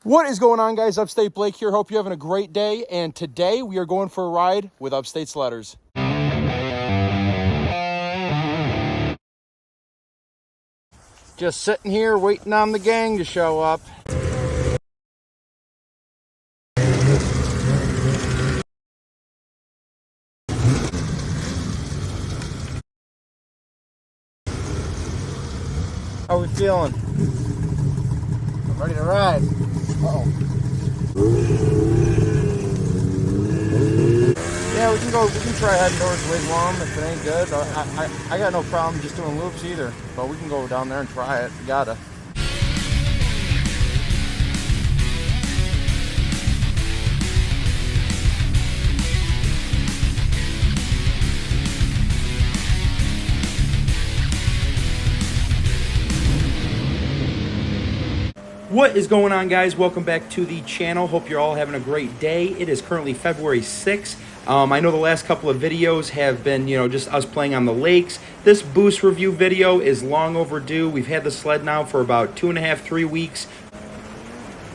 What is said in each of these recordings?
What is going on, guys? Upstate Blake here. Hope you're having a great day. And today we are going for a ride with Upstate Sledders. Just sitting here waiting on the gang to show up. How are we feeling? I'm ready to ride. Yeah, we can try heading towards Wigwam if it ain't good. I got no problem just doing loops either, but we can go down there and try it. We gotta. What is going on, guys? Welcome back to the channel. Hope you're all having a great day. It is currently February 6th. I know the last couple of videos have been, just us playing on the lakes. This boost review video is long overdue. We've had the sled now for about 2.5, 3 weeks.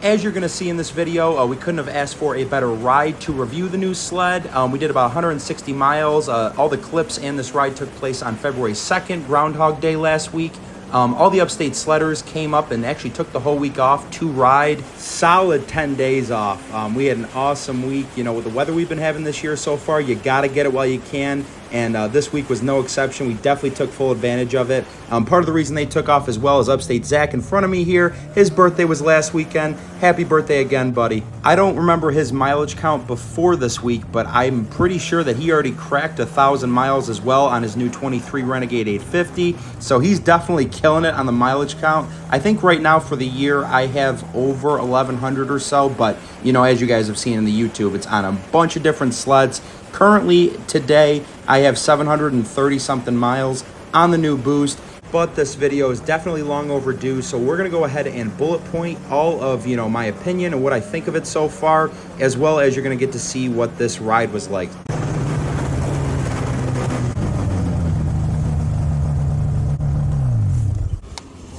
As you're going to see in this video, we couldn't have asked for a better ride to review the new sled. We did about 160 miles. All the clips and this ride took place on February 2nd, Groundhog Day last week. All the Upstate Sledders came up and actually took the whole week off to ride. Solid 10 days off. We had an awesome week. With the weather we've been having this year so far, you got to get it while you can. And this week was no exception. We definitely took full advantage of it. Part of the reason they took off as well is Upstate Zach in front of me here. His birthday was last weekend. Happy birthday again, buddy. I don't remember his mileage count before this week, but I'm pretty sure that he already cracked 1,000 miles as well on his new 23 Renegade 850. So he's definitely killing it on the mileage count. I think right now for the year, I have over 1,100 or so, but as you guys have seen in the YouTube, it's on a bunch of different sleds. Currently, today, I have 730 something miles on the new boost, but this video is definitely long overdue, so we're going to go ahead and bullet point all of, my opinion and what I think of it so far, as well as you're going to get to see what this ride was like. We're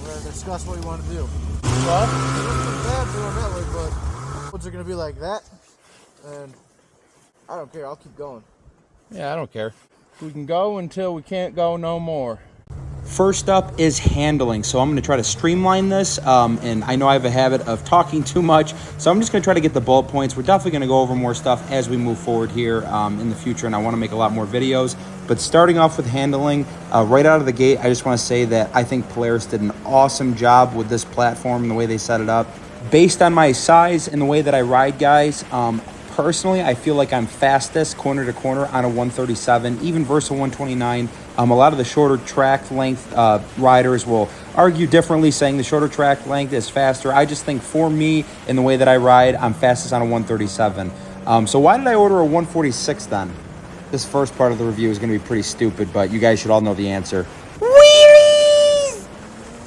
going to discuss what we want to do. What? It wasn't bad doing that way, but what's it going to be like that? And I don't care. I'll keep going. Yeah, I don't care. We can go until we can't go no more. First up is handling. So I'm going to try to streamline this, and I know I have a habit of talking too much, so I'm just going to try to get the bullet points. We're definitely going to go over more stuff as we move forward here in the future, and I want to make a lot more videos. But starting off with handling, right out of the gate, I just want to say that I think Polaris did an awesome job with this platform and the way they set it up. Based on my size and the way that I ride, guys, personally, I feel like I'm fastest corner to corner on a 137, even versus a 129. A lot of the shorter track length riders will argue differently, saying the shorter track length is faster. I just think for me, in the way that I ride, I'm fastest on a 137. So why did I order a 146 then? This first part of the review is going to be pretty stupid, but you guys should all know the answer.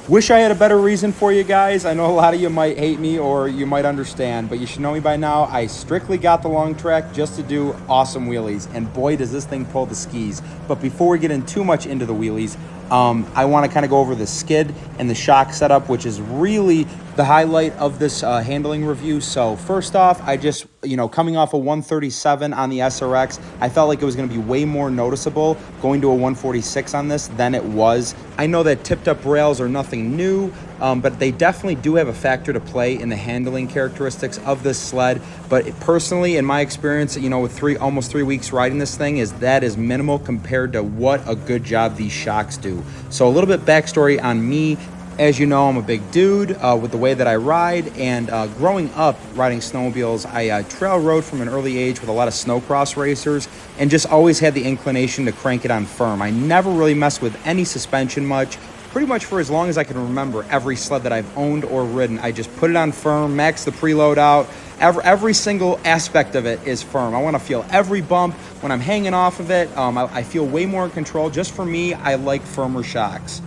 Wish I had a better reason for you guys. I know a lot of you might hate me or you might understand, but you should know me by now. I strictly got the long track just to do awesome wheelies, and boy, does this thing pull the skis. But before we get in too much into the wheelies, I want to kind of go over the skid and the shock setup, which is really the highlight of this handling review. So first off, I just, coming off a 137 on the SRX, I felt like it was going to be way more noticeable going to a 146 on this than it was. I know that tipped up rails are nothing new, but they definitely do have a factor to play in the handling characteristics of this sled. But personally, in my experience, with almost 3 weeks riding this thing, that is minimal compared to what a good job these shocks do. So a little bit backstory on me. As you know, I'm a big dude with the way that I ride, and growing up riding snowmobiles, I trail rode from an early age with a lot of snowcross racers and just always had the inclination to crank it on firm. I never really messed with any suspension much. Pretty much for as long as I can remember, every sled that I've owned or ridden, I just put it on firm, max the preload out. Every single aspect of it is firm. I want to feel every bump when I'm hanging off of it. I feel way more in control. Just for me, I like firmer shocks.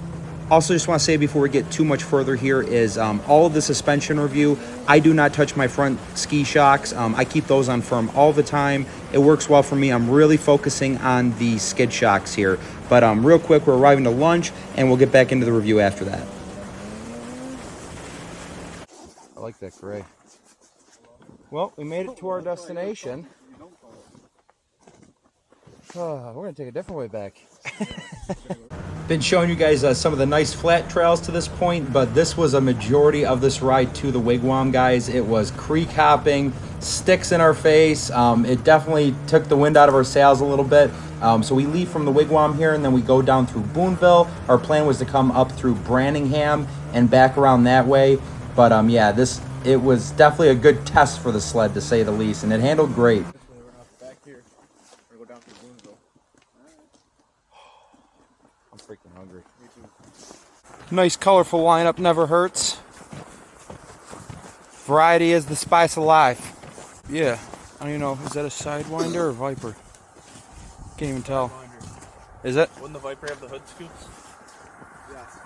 Also, just want to say before we get too much further here is all of the suspension review, I do not touch my front ski shocks. I keep those on firm all the time. It works well for me. I'm really focusing on the skid shocks here. But real quick, we're arriving to lunch, and we'll get back into the review after that. I like that gray. Well, we made it to our destination. We're gonna take a different way back. Been showing you guys some of the nice flat trails to this point, but this was a majority of this ride to the wigwam, guys. It was creek hopping, sticks in our face. It definitely took the wind out of our sails a little bit. So we leave from the wigwam here, and then we go down through Boonville. Our plan was to come up through Branningham and back around that way. But yeah, it was definitely a good test for the sled, to say the least, and it handled great. Back here. We're gonna go down to Boonville. I'm freaking hungry. Me too. Nice colorful lineup never hurts. Variety is the spice of life. Yeah, I don't even know, is that a Sidewinder or Viper? Can't even tell. Is it? Wouldn't the Viper have the hood scoops? Yes.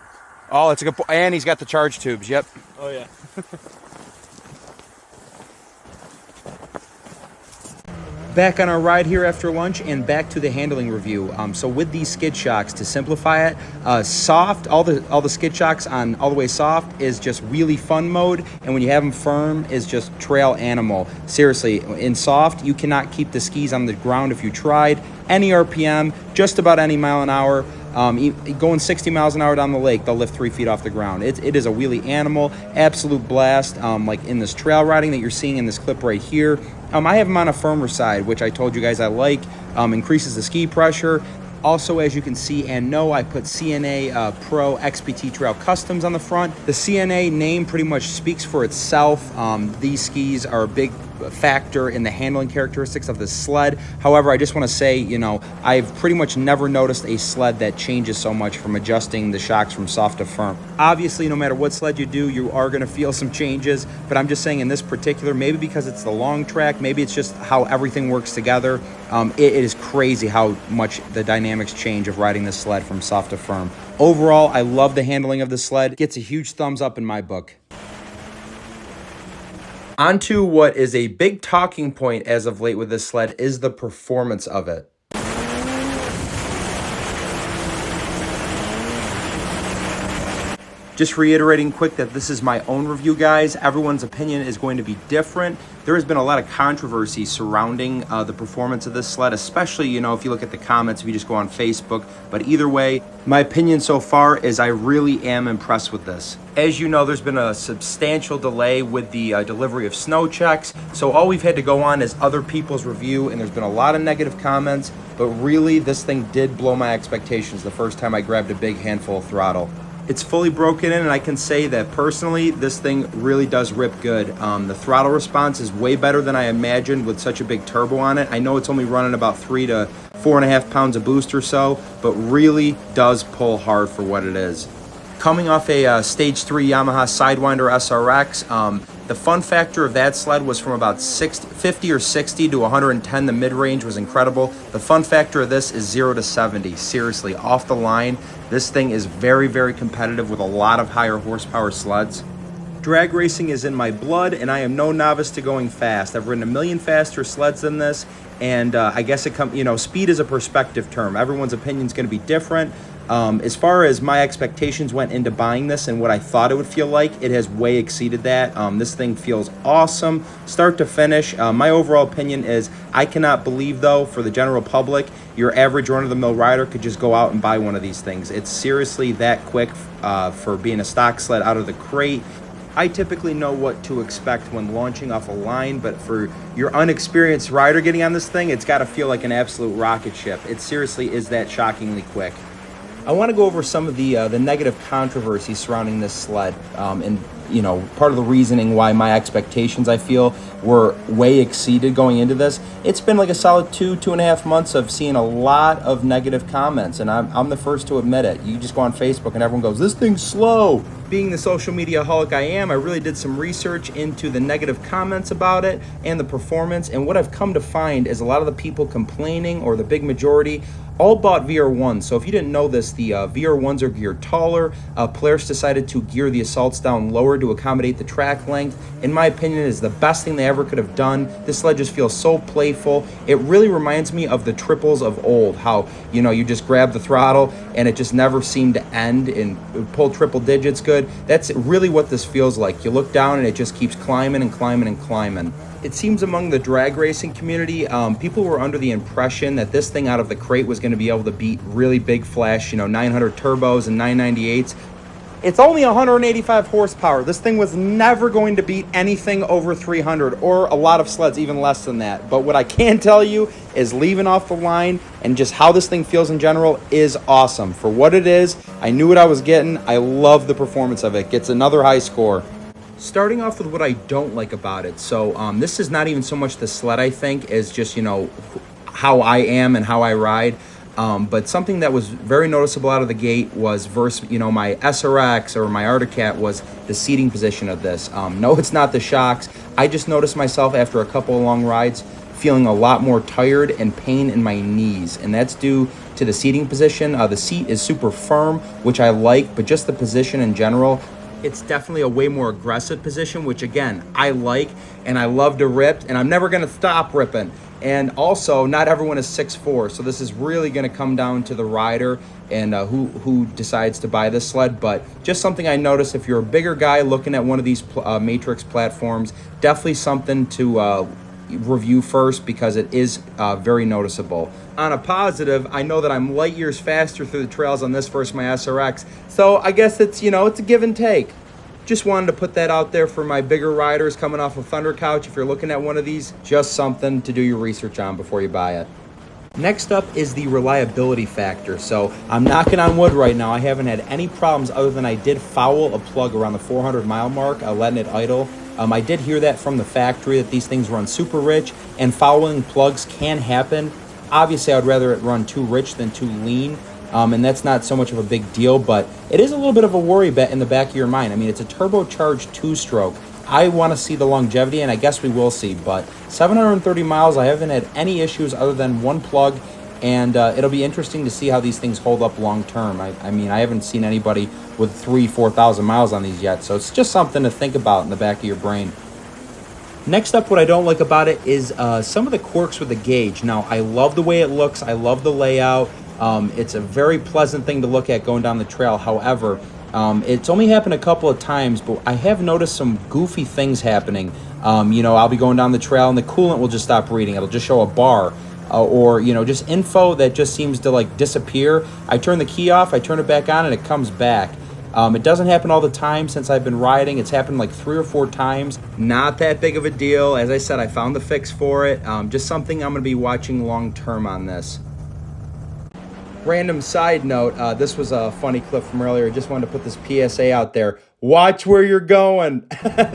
Oh, it's a good point. And he's got the charge tubes, yep. Oh yeah. Back on our ride here after lunch and back to the handling review. So with these skid shocks, to simplify it, soft, all the skid shocks on all the way soft is just wheelie fun mode, and when you have them firm is just trail animal. Seriously, in soft, you cannot keep the skis on the ground if you tried. Any RPM, just about any mile an hour. Going 60 miles an hour down the lake, they'll lift 3 feet off the ground. It is a wheelie animal, absolute blast. Like in this trail riding that you're seeing in this clip right here. I have them on a firmer side, which I told you guys I like. Increases the ski pressure. Also, as you can see and know, I put CNA Pro XPT Trail Customs on the front. The CNA name pretty much speaks for itself. These skis are a big factor in the handling characteristics of the sled. However, I just want to say, you know, I've pretty much never noticed a sled that changes so much from adjusting the shocks from soft to firm. Obviously, no matter what sled you do, you are going to feel some changes, but I'm just saying in this particular, maybe because it's the long track, maybe it's just how everything works together. It is crazy how much the dynamics change of riding this sled from soft to firm. Overall, I love the handling of the sled. Gets a huge thumbs up in my book. Onto what is a big talking point as of late with this sled is the performance of it. Just reiterating quick that this is my own review, guys. Everyone's opinion is going to be different. There has been a lot of controversy surrounding the performance of this sled, especially, you know, if you look at the comments, if you just go on Facebook. But either way, my opinion so far is I really am impressed with this. As you know, there's been a substantial delay with the delivery of snow checks. So all we've had to go on is other people's review, and there's been a lot of negative comments. But really, this thing did blow my expectations the first time I grabbed a big handful of throttle. It's fully broken in, and I can say that personally, this thing really does rip good. The throttle response is way better than I imagined with such a big turbo on it. I know it's only running about 3 to 4.5 pounds of boost or so, but really does pull hard for what it is. Coming off a Stage 3 Yamaha Sidewinder SRX, the fun factor of that sled was from about 50 or 60 to 110. The mid-range was incredible. The fun factor of this is 0 to 70. Seriously, off the line, this thing is very, very competitive with a lot of higher horsepower sleds. Drag racing is in my blood, and I am no novice to going fast. I've ridden a million faster sleds than this, and I guess speed is a perspective term. Everyone's opinion is going to be different. As far as my expectations went into buying this and what I thought it would feel like, it has way exceeded that. This thing feels awesome, start to finish. My overall opinion is I cannot believe, though, for the general public, your average run-of-the-mill rider could just go out and buy one of these things. It's seriously that quick for being a stock sled out of the crate. I typically know what to expect when launching off a line, but for your unexperienced rider getting on this thing, it's got to feel like an absolute rocket ship. It seriously is that shockingly quick. I want to go over some of the negative controversy surrounding this sled, and part of the reasoning why my expectations, I feel, were way exceeded going into this. It's been like a solid 2.5 months of seeing a lot of negative comments, and I'm the first to admit it. You just go on Facebook and everyone goes, "This thing's slow." Being the social media holic I am, I really did some research into the negative comments about it and the performance, and what I've come to find is a lot of the people complaining, or the big majority, all bought VR1s. So if you didn't know this, the VR1s are geared taller. Polaris decided to gear the Assaults down lower to accommodate the track length. In my opinion, it is the best thing they ever could have done. This sled just feels so playful. It really reminds me of the triples of old, how you just grab the throttle and it just never seemed to end and pull triple digits good. That's really what this feels like. You look down and it just keeps climbing and climbing and climbing. It seems among the drag racing community, people were under the impression that this thing out of the crate was going to be able to beat really big flash, 900 turbos and 998s. It's only 185 horsepower. This thing was never going to beat anything over 300, or a lot of sleds even less than that. But what I can tell you is leaving off the line and just how this thing feels in general is awesome. For what it is, I knew what I was getting. I love the performance of it. Gets another high score. Starting off with what I don't like about it. So this is not even so much the sled, I think, as just, how I am and how I ride. But something that was very noticeable out of the gate was versus, my SRX or my Arctic Cat was the seating position of this. No, it's not the shocks. I just noticed myself after a couple of long rides feeling a lot more tired and pain in my knees. And that's due to the seating position. The seat is super firm, which I like, but just the position in general, it's definitely a way more aggressive position, which again, I like, and I love to rip, and I'm never gonna stop ripping. And also, not everyone is 6'4", so this is really gonna come down to the rider and who decides to buy this sled. But just something I noticed, if you're a bigger guy looking at one of these Matryx platforms, definitely something to review first, because it is very noticeable. On a positive, I know that I'm light years faster through the trails on this versus my SRX, so I guess it's it's a give and take. Just wanted to put that out there for my bigger riders coming off of Thunder Couch. If you're looking at one of these, just something to do your research on before you buy it. Next up is the reliability factor. So I'm knocking on wood right now. I haven't had any problems other than I did foul a plug around the 400 mile mark, letting it idle. I did hear that from the factory that these things run super rich, and fouling plugs can happen. Obviously, I would rather it run too rich than too lean, and that's not so much of a big deal, but it is a little bit of a worry in the back of your mind. I mean, it's a turbocharged two-stroke. I want to see the longevity, and I guess we will see, but 730 miles, I haven't had any issues other than one plug, and it'll be interesting to see how these things hold up long term. I mean, I haven't seen anybody with 4,000 miles on these yet, so it's just something to think about in the back of your brain. Next up, what I don't like about it is some of the quirks with the gauge. Now, I love the way it looks. I love the layout. It's a very pleasant thing to look at going down the trail. However, it's only happened a couple of times, but I have noticed some goofy things happening. I'll be going down the trail and the coolant will just stop reading. It'll just show a bar. Or just info that just seems to disappear. I turn the key off, I turn it back on, and it comes back. It doesn't happen all the time since I've been riding. It's happened like 3 or 4 times. Not that big of a deal. As I said, I found the fix for it. Just something I'm going to be watching long term on this. Random side note, this was a funny clip from earlier. I just wanted to put this PSA out there. Watch where you're going.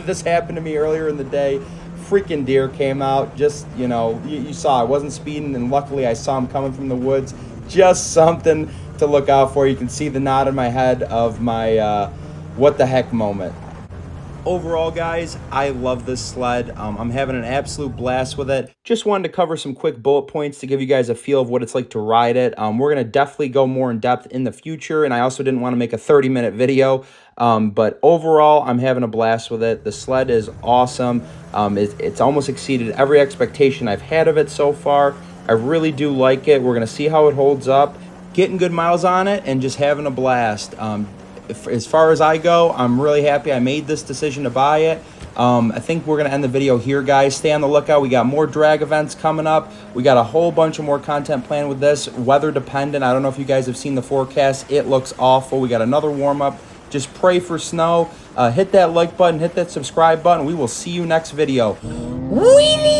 This happened to me earlier in the day. Freaking deer came out. Just, you saw I wasn't speeding, and luckily I saw him coming from the woods. Just something to look out for. You can see the nod in my head of my what the heck moment. Overall, guys, I love this sled. I'm having an absolute blast with it. Just wanted to cover some quick bullet points to give you guys a feel of what it's like to ride it. We're going to definitely go more in depth in the future, and I also didn't want to make a 30-minute video. But overall, I'm having a blast with it. The sled is awesome. It's almost exceeded every expectation I've had of it so far. I really do like it. We're going to see how it holds up, getting good miles on it, and just having a blast. As far as I go, I'm really happy I made this decision to buy it. I think we're going to end the video here, guys. Stay on the lookout. We got more drag events coming up. We got a whole bunch of more content planned with this. Weather dependent. I don't know if you guys have seen the forecast. It looks awful. We got another warm-up. Just pray for snow. Hit that like button. Hit that subscribe button. We will see you next video. Wheelie!